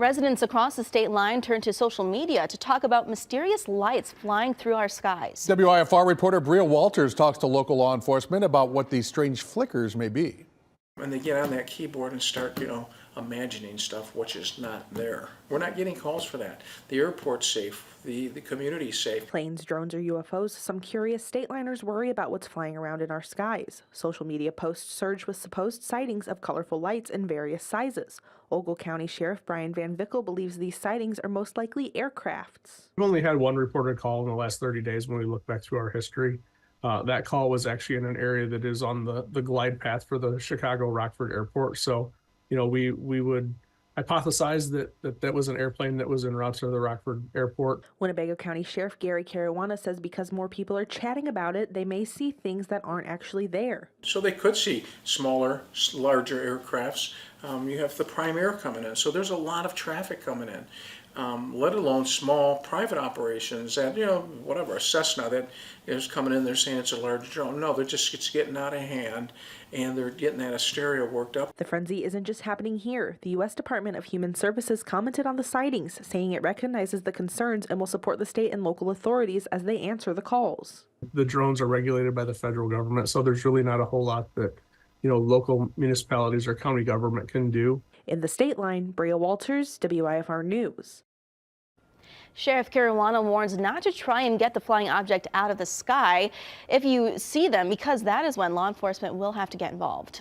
Residents across the state line turn to social media to talk about mysterious lights flying through our skies. WIFR reporter Bria Walters talks to local law enforcement about what these strange flickers may be. When they get on that keyboard and start, imagining stuff which is not there. We're not getting calls for that. The airport's safe. The community's safe. Planes, drones, or UFOs, some curious stateliners worry about what's flying around in our skies. Social media posts surge with supposed sightings of colorful lights in various sizes. Ogle County Sheriff Brian Van Vickle believes these sightings are most likely aircrafts. We've only had one reported call in the last 30 days when we look back through our history. That call was actually in an area that is on the glide path for the Chicago Rockford Airport. So, we would hypothesize that was an airplane that was en route to the Rockford Airport. Winnebago County Sheriff Gary Caruana says because more people are chatting about it, they may see things that aren't actually there. So they could see smaller, larger aircrafts. You have the prime air coming in. So there's a lot of traffic coming in. Let alone small private operations that, whatever, a Cessna that is coming in, they're saying it's a large drone. No, it's getting out of hand, and they're getting that hysteria worked up. The frenzy isn't just happening here. The U.S. Department of Human Services commented on the sightings, saying it recognizes the concerns and will support the state and local authorities as they answer the calls. The drones are regulated by the federal government, so there's really not a whole lot that, local municipalities or county government can do. In the state line, Bria Walters, WIFR News. Sheriff Caruana warns not to try and get the flying object out of the sky if you see them, because that is when law enforcement will have to get involved.